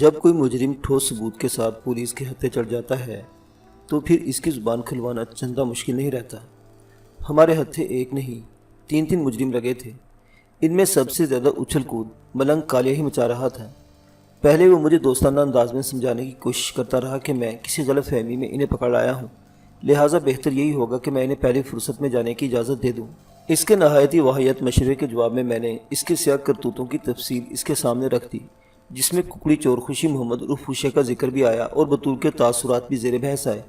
جب کوئی مجرم ٹھوس ثبوت کے ساتھ پولیس کے ہتھے چڑھ جاتا ہے تو پھر اس کی زبان کھلوانا چندہ مشکل نہیں رہتا۔ ہمارے ہتھے ایک نہیں 3 مجرم لگے تھے۔ ان میں سب سے زیادہ اچھل کود ملنگ کالیا ہی مچا رہا تھا۔ پہلے وہ مجھے دوستانہ انداز میں سمجھانے کی کوشش کرتا رہا کہ میں کسی غلط فہمی میں انہیں پکڑ لایا ہوں، لہٰذا بہتر یہی ہوگا کہ میں انہیں پہلی فرصت میں جانے کی اجازت دے دوں۔ اس کے نہایت واہیت مشورے کے جواب میں نے اس کے سیاہ کرتوتوں کی تفصیل اس کے سامنے رکھ دی، جس میں ککڑی چور خوشی محمد عرف خوشے کا ذکر بھی آیا اور بطول کے تاثرات بھی زیر بحث آئے۔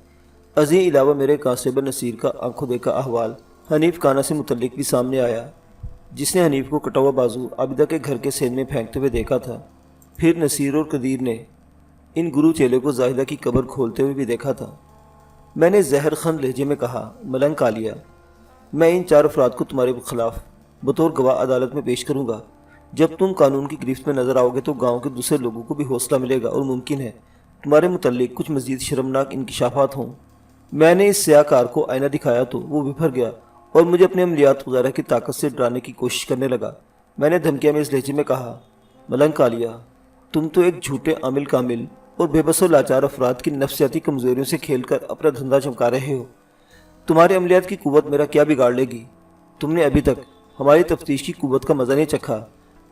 ازیں علاوہ میرے کانسٹیبل نصیر کا آنکھوں دیکھا احوال حنیف کانا سے متعلق بھی سامنے آیا، جس نے حنیف کو کٹا ہوا بازو عابدہ کے گھر کے سین میں پھینکتے ہوئے دیکھا تھا۔ پھر نصیر اور قدیر نے ان گرو چیلے کو زاہدہ کی قبر کھولتے ہوئے بھی دیکھا تھا۔ میں نے زہر خند لہجے میں کہا، ملنگ کالیا، میں ان 4 افراد کو تمہارے خلاف بطور گواہ عدالت میں پیش کروں گا۔ جب تم قانون کی گرفت میں نظر آؤ گے تو گاؤں کے دوسرے لوگوں کو بھی حوصلہ ملے گا اور ممکن ہے تمہارے متعلق کچھ مزید شرمناک انکشافات ہوں۔ میں نے اس سیاہ کار کو آئینہ دکھایا تو وہ بپھر گیا اور مجھے اپنے عملیات وغیرہ کی طاقت سے ڈرانے کی کوشش کرنے لگا۔ میں نے دھمکیاں میں اس لہجے میں کہا، ملنگ کالیا، تم تو ایک جھوٹے عامل کامل اور بے بس و لاچار افراد کی نفسیاتی کمزوریوں سے کھیل کر اپنا دھندا چمکا رہے ہو۔ تمہارے عملیات کی قوت میرا کیا بگاڑ لے گی؟ تم نے ابھی تک ہماری تفتیش کی قوت کا مزہ نہیں چکھا۔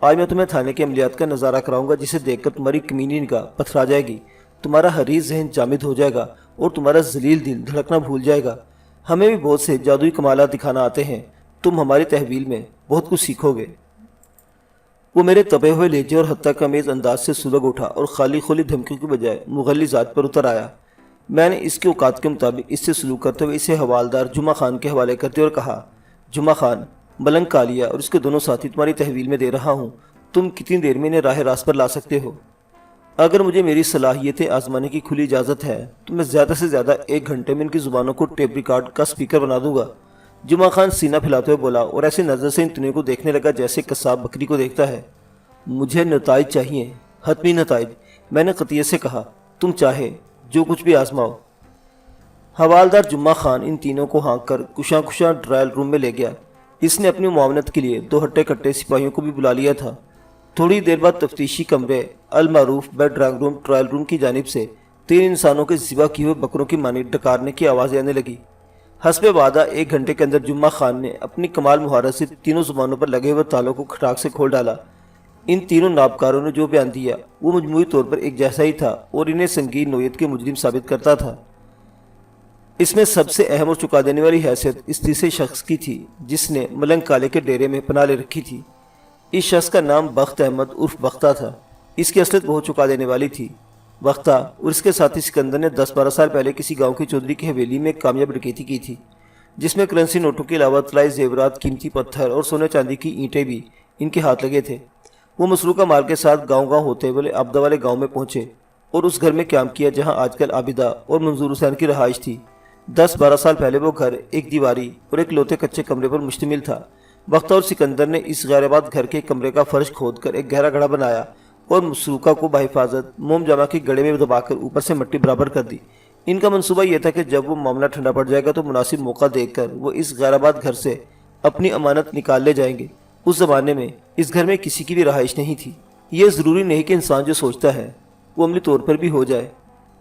آج میں تمہیں تھانے کے عملیات کا نظارہ کراؤں گا، جسے دیکھ کر تمہاری کمینی نگاہ پتھرا جائے گی، تمہارا حریص ذہن جامد ہو جائے گا اور تمہارا ذلیل دل دھڑکنا بھول جائے گا۔ ہمیں بھی بہت سے جادوئی کمالات دکھانا آتے ہیں، تم ہماری تحویل میں بہت کچھ سیکھو گے۔ وہ میرے تپے ہوئے لہجے اور حتیٰ کمیز انداز سے سلگ اٹھا اور خالی خولی دھمکیوں کی بجائے مغلی ذات پر اتر آیا۔ میں نے اس کے اوقات کے مطابق اس سے سلوک کرتے ہوئے اسے حوالدار جمعہ خان کے حوالے کرتے اور کہا، جمعہ خان، ملنگ کالیا اور اس کے دونوں ساتھی تمہاری تحویل میں دے رہا ہوں، تم کتنی دیر میں انہیں راہ راست پر لا سکتے ہو؟ اگر مجھے میری صلاحیتیں آزمانے کی کھلی اجازت ہے تو میں زیادہ سے زیادہ 1 گھنٹے میں ان کی زبانوں کو ٹیپ ریکارڈ کا سپیکر بنا دوں گا۔ جمعہ خان سینہ پھیلاتے ہوئے بولا اور ایسی نظر سے ان تنوں کو دیکھنے لگا جیسے قصاب بکری کو دیکھتا ہے۔ مجھے نتائج چاہیے، حتمی نتائج، میں نے قطعیت سے کہا، تم چاہے جو کچھ بھی آزماؤ۔ حوالدار جمعہ خان ان تینوں کو ہانک کر کشاں کشاں ٹرائل روم میں لے گیا۔ اس نے اپنی معاونت کے لیے 2 ہٹے کٹے سپاہیوں کو بھی بلا لیا تھا۔ تھوڑی دیر بعد تفتیشی کمرے المعروف bed drawing room trial room کی جانب سے 3 انسانوں کے ذبح کیے ہوئے بکروں کی مانند ڈکارنے کی آوازیں آنے لگی۔ حسب وعدہ 1 گھنٹے کے اندر جمعہ خان نے اپنی کمال مہارت سے تینوں زبانوں پر لگے ہوئے تالوں کو کھٹاک سے کھول ڈالا۔ ان تینوں نابکاروں نے جو بیان دیا وہ مجموعی طور پر ایک جیسا ہی تھا اور انہیں سنگین نوعیت کے مجرم ثابت کرتا تھا۔ اس میں سب سے اہم اور چکا دینے والی حیثیت اس تیسرے شخص کی تھی جس نے ملنگ کالے کے ڈیرے میں پناہ لے رکھی تھی۔ اس شخص کا نام بخت احمد عرف بختہ تھا۔ اس کی اصلیت بہت چکا دینے والی تھی۔ بختہ اور اس کے ساتھی سکندر نے 10-12 سال پہلے کسی گاؤں کی چودھری کی حویلی میں ایک کامیاب ڈکیتی کی تھی، جس میں کرنسی نوٹوں کے علاوہ طلائی زیورات، قیمتی پتھر اور سونے چاندی کی اینٹیں بھی ان کے ہاتھ لگے تھے۔ وہ مسروقہ مال کے ساتھ گاؤں ہوتے ہوئے عابدہ والے گاؤں میں پہنچے اور اس گھر میں قیام کیا جہاں آج کل عابدہ اور منظور حسین کی رہائش تھی۔ 10-12 سال پہلے وہ گھر ایک دیواری اور ایک لوتے کچے کمرے پر مشتمل تھا۔ بختہ اور سکندر نے اس غیر آباد گھر کے کمرے کا فرش کھود کر ایک گہرا گڑھا بنایا اور مسروقہ کو بحفاظت موم جامہ کے گڑھے میں دبا کر اوپر سے مٹی برابر کر دی۔ ان کا منصوبہ یہ تھا کہ جب وہ معاملہ ٹھنڈا پڑ جائے گا تو مناسب موقع دیکھ کر وہ اس غیر آباد گھر سے اپنی امانت نکال لے جائیں گے۔ اس زمانے میں اس گھر میں کسی کی بھی رہائش نہیں تھی۔ یہ ضروری نہیں کہ انسان جو سوچتا ہے وہ عملی طور پر بھی ہو جائے۔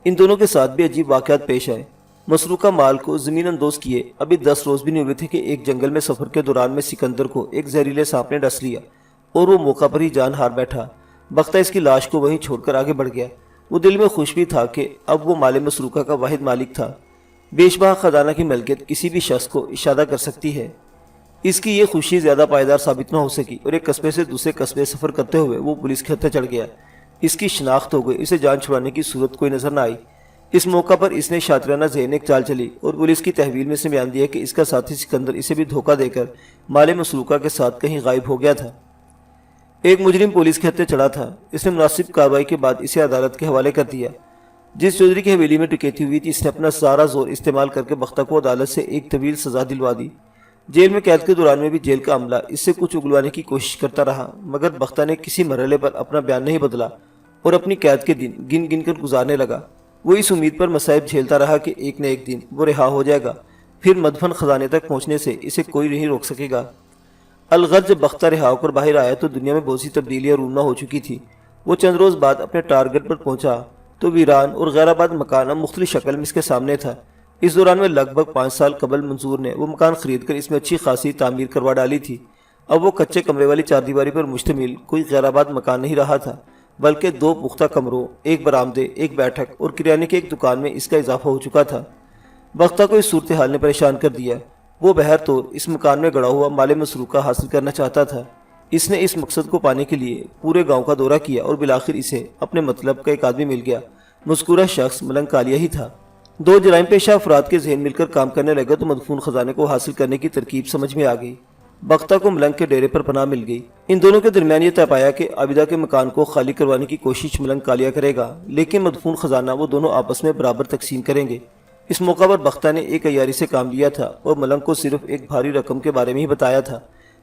ان دونوں کے ساتھ بھی عجیب واقعات پیش آئے۔ مسروقہ مال کو زمین اندوز کیے ابھی 10 روز بھی نہیں ہوئے تھے کہ ایک جنگل میں سفر کے دوران میں سکندر کو ایک زہریلے سانپ نے ڈس لیا اور وہ موقع پر ہی جان ہار بیٹھا۔ بختہ اس کی لاش کو وہیں چھوڑ کر آگے بڑھ گیا۔ وہ دل میں خوش بھی تھا کہ اب وہ مال مسروقہ کا واحد مالک تھا۔ بیشبہ خزانہ کی ملکیت کسی بھی شخص کو اشادہ کر سکتی ہے۔ اس کی یہ خوشی زیادہ پائیدار ثابت نہ ہو سکی اور ایک قصبے سے دوسرے قصبے سفر کرتے ہوئے وہ پولیس کے ہتھے چڑھ گیا۔ اس کی شناخت ہو گئی، اسے جان چھڑانے کی صورت کوئی نظر نہ آئی۔ اس موقع پر اس نے شاطرانہ ذہن ایک چال چلی اور پولیس کی تحویل میں سے بیان دیا کہ اس کا ساتھی سکندر اسے بھی دھوکہ دے کر مال مسروقہ کے ساتھ کہیں غائب ہو گیا تھا۔ ایک مجرم پولیس کے ہتھے چڑھا تھا، اس نے مناسب کارروائی کے بعد اسے عدالت کے حوالے کر دیا۔ جس چودھری کی حویلی میں ڈکیتی ہوئی تھی اس نے اپنا سارا زور استعمال کر کے بختہ کو عدالت سے ایک طویل سزا دلوا دی۔ جیل میں قید کے دوران میں بھی جیل کا عملہ اس سے کچھ اگلوانے کی کوشش کرتا رہا، مگر بختہ نے کسی مرحلے پر اپنا بیان نہیں بدلا اور اپنی قید کے دن گن گن کر گزارنے لگا۔ وہ اس امید پر مصائب جھیلتا رہا کہ ایک نہ ایک دن وہ رہا ہو جائے گا، پھر مدفن خزانے تک پہنچنے سے اسے کوئی نہیں روک سکے گا۔ الغرض جب بختہ رہا ہو کر باہر آیا تو دنیا میں بہت سی تبدیلیاں رونما ہو چکی تھی۔ وہ چند روز بعد اپنے ٹارگٹ پر پہنچا تو ویران اور غیر آباد مکان اب مختلف شکل میں اس کے سامنے تھا۔ اس دوران میں لگ بھگ 5 سال قبل منظور نے وہ مکان خرید کر اس میں اچھی خاصی تعمیر کروا ڈالی تھی۔ اب وہ کچے کمرے والی 4 دیواری پر مشتمل کوئی غیر آباد مکان نہیں رہا تھا، بلکہ 2 پختہ کمروں، ایک برآمدے، ایک بیٹھک اور کریانے کی ایک دکان میں اس کا اضافہ ہو چکا تھا۔ بختہ کو اس صورتحال نے پریشان کر دیا۔ وہ بہر طور اس مکان میں گڑا ہوا مال مسروقہ حاصل کرنا چاہتا تھا۔ اس نے اس مقصد کو پانے کے لیے پورے گاؤں کا دورہ کیا اور بالآخر اسے اپنے مطلب کا ایک آدمی مل گیا۔ مذکورہ شخص ملنگ کالیا ہی تھا۔ 2 جرائم پیشہ افراد کے ذہن مل کر کام کرنے لگے تو مدفون خزانے کو حاصل کرنے کی ترکیب سمجھ میں آ گئی۔ بختہ کو ملنگ کے ڈیرے پر پناہ مل گئی۔ ان دونوں کے درمیان یہ طے پایا کہ عابدہ کے مکان کو خالی کروانے کی کوشش ملنگ کالیا کرے گا، لیکن مدفون خزانہ وہ دونوں آپس میں برابر تقسیم کریں گے۔ اس موقع پر بختہ نے ایک عیاری سے کام لیا تھا اور ملنگ کو صرف ایک بھاری رقم کے بارے میں ہی بتایا تھا۔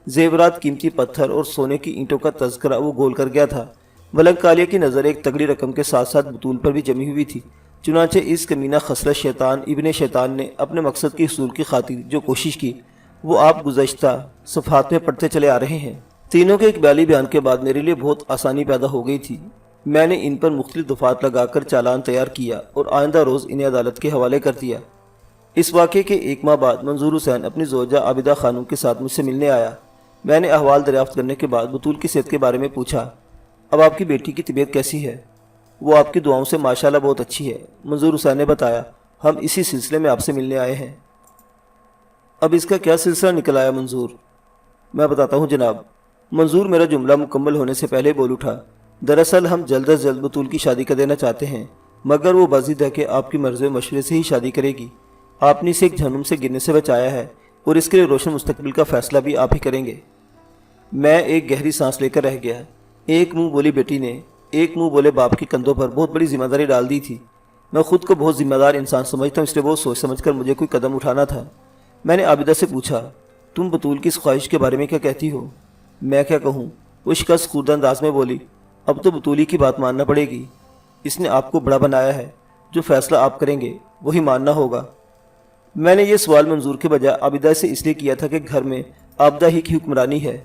زیورات، قیمتی پتھر اور سونے کی اینٹوں کا تذکرہ وہ گول کر گیا تھا۔ ملنگ کالیا کی نظر ایک تگڑی رقم کے ساتھ ساتھ بطول پر بھی جمی ہوئی تھی۔ چنانچہ اس کمینہ خسرت شیطان ابن شیطان نے اپنے مقصد کے حصول کی خاطر جو کوشش کی وہ آپ گزشتہ صفحات میں پڑھتے چلے آ رہے ہیں۔ تینوں کے اقبالی بیان کے بعد میرے لیے بہت آسانی پیدا ہو گئی تھی۔ میں نے ان پر مختلف دفعات لگا کر چالان تیار کیا اور آئندہ روز انہیں عدالت کے حوالے کر دیا۔ اس واقعے کے 1 ماہ بعد منظور حسین اپنی زوجہ عابدہ خانم کے ساتھ مجھ سے ملنے آیا۔ میں نے احوال دریافت کرنے کے بعد بطول کی صحت کے بارے میں پوچھا۔ اب آپ کی بیٹی کی طبیعت کیسی ہے؟ وہ آپ کی دعاؤں سے ماشاءاللہ بہت اچھی ہے، منظور حسین نے بتایا۔ ہم اسی سلسلے میں آپ سے ملنے آئے ہیں۔ اب اس کا کیا سلسلہ نکل آیا منظور؟ میں بتاتا ہوں جناب۔ منظور میرا جملہ مکمل ہونے سے پہلے بول اٹھا۔ دراصل ہم جلد از جلد بطول کی شادی کر دینا چاہتے ہیں، مگر وہ بضد ہے کہ آپ کی مرضی و مشورے سے ہی شادی کرے گی۔ آپ نے اسے ایک جہنم سے گرنے سے بچایا ہے اور اس کے لیے روشن مستقبل کا فیصلہ بھی آپ ہی کریں گے۔ میں ایک گہری سانس لے کر رہ گیا۔ ایک منہ بولی بیٹی نے ایک منہ بولے باپ کے کندھوں پر بہت بڑی ذمہ داری ڈال دی تھی۔ میں خود کو بہت ذمہ دار انسان سمجھتا ہوں، اس لیے بہت سوچ سمجھ کر مجھے کوئی قدم اٹھانا تھا۔ میں نے عابدہ سے پوچھا، تم بطول کی اس خواہش کے بارے میں کیا کہتی ہو؟ میں کیا کہوں؟ وہ شکست خوردہ انداز میں بولی، اب تو بطولی کی بات ماننا پڑے گی۔ اس نے آپ کو بڑا بنایا ہے، جو فیصلہ آپ کریں گے وہی ماننا ہوگا۔ میں نے یہ سوال منظور کے بجائے عابدہ سے اس لیے کیا تھا کہ گھر میں عابدہ ہی کی حکمرانی ہے۔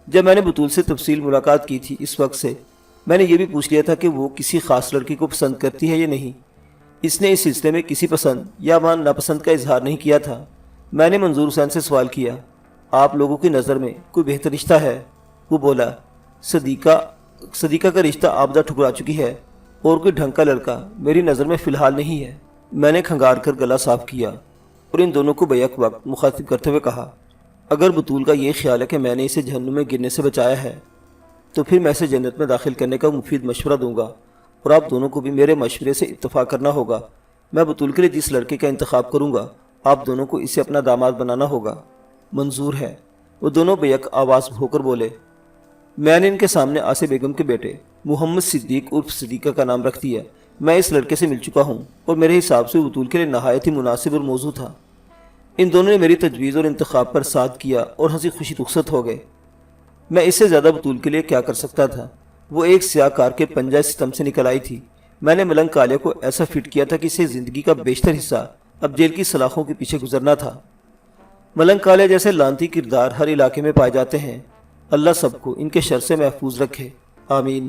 جب میں نے بطول سے تفصیل ملاقات کی تھی اس وقت سے میں نے یہ بھی پوچھ لیا تھا کہ وہ کسی خاص لڑکی کو پسند کرتی ہے یا نہیں۔ اس نے اس سلسلے میں کسی پسند یا ناپسند کا اظہار نہیں کیا تھا۔ میں نے منظور حسین سے سوال کیا، آپ لوگوں کی نظر میں کوئی بہتر رشتہ ہے؟ وہ بولا، صدیقہ کا رشتہ عابدہ ٹھکرا چکی ہے اور کوئی ڈھنگ کا لڑکا میری نظر میں فی الحال نہیں ہے۔ میں نے کھنگار کر گلا صاف کیا اور ان دونوں کو بیک وقت مخاطب کرتے ہوئے کہا، اگر بطول کا یہ خیال ہے کہ میں نے اسے جہنم میں گرنے سے بچایا ہے تو پھر میں اسے جنت میں داخل کرنے کا مفید مشورہ دوں گا، اور آپ دونوں کو بھی میرے مشورے سے اتفاق کرنا ہوگا۔ میں بطول کے لیے جس لڑکے کا انتخاب کروں گا آپ دونوں کو اسے اپنا داماد بنانا ہوگا۔ منظور ہے، وہ دونوں بیک آواز ہو کر بولے۔ میں نے ان کے سامنے آسے بیگم کے بیٹے محمد صدیق عرف صدیقہ کا نام رکھ دیا۔ میں اس لڑکے سے مل چکا ہوں اور میرے حساب سے بطول کے لیے نہایت ہی مناسب اور موزوں تھا۔ ان دونوں نے میری تجویز اور انتخاب پر ساتھ کیا اور ہنسی خوشی رخصت ہو گئے۔ میں اس سے زیادہ بطول کے لیے کیا کر سکتا تھا؟ وہ ایک سیاہ کار کے پنجہ ستم سے نکل آئی تھی۔ میں نے ملنگ کالیا کو ایسا فٹ کیا تھا کہ اسے زندگی کا بیشتر حصہ اب جیل کی سلاخوں کے پیچھے گزرنا تھا۔ ملنگ کالیا جیسے لانتی کردار ہر علاقے میں پائے جاتے ہیں۔ اللہ سب کو ان کے شر سے محفوظ رکھے، آمین۔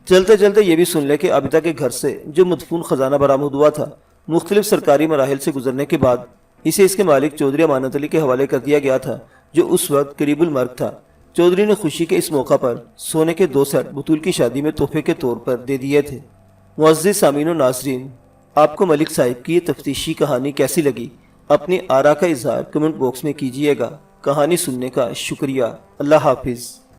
چلتے چلتے یہ بھی سن لے کہ عابدہ کے گھر سے جو مدفون خزانہ برآمد ہوا تھا، مختلف سرکاری مراحل سے گزرنے کے بعد اسے اس کے مالک چودھری امانت علی کے حوالے کر دیا گیا تھا، جو اس وقت قریب المرگ تھا۔ چودھری نے خوشی کے اس موقع پر سونے کے 2 سیٹ بطول کی شادی میں تحفے کے طور پر دے دیے تھے۔ معزز سامعین و ناظرین، آپ کو ملک صاحب کی یہ تفتیشی کہانی کیسی لگی؟ اپنی آراء کا اظہار کمنٹ باکس میں کیجیے گا۔ کہانی سننے کا شکریہ۔ اللہ حافظ۔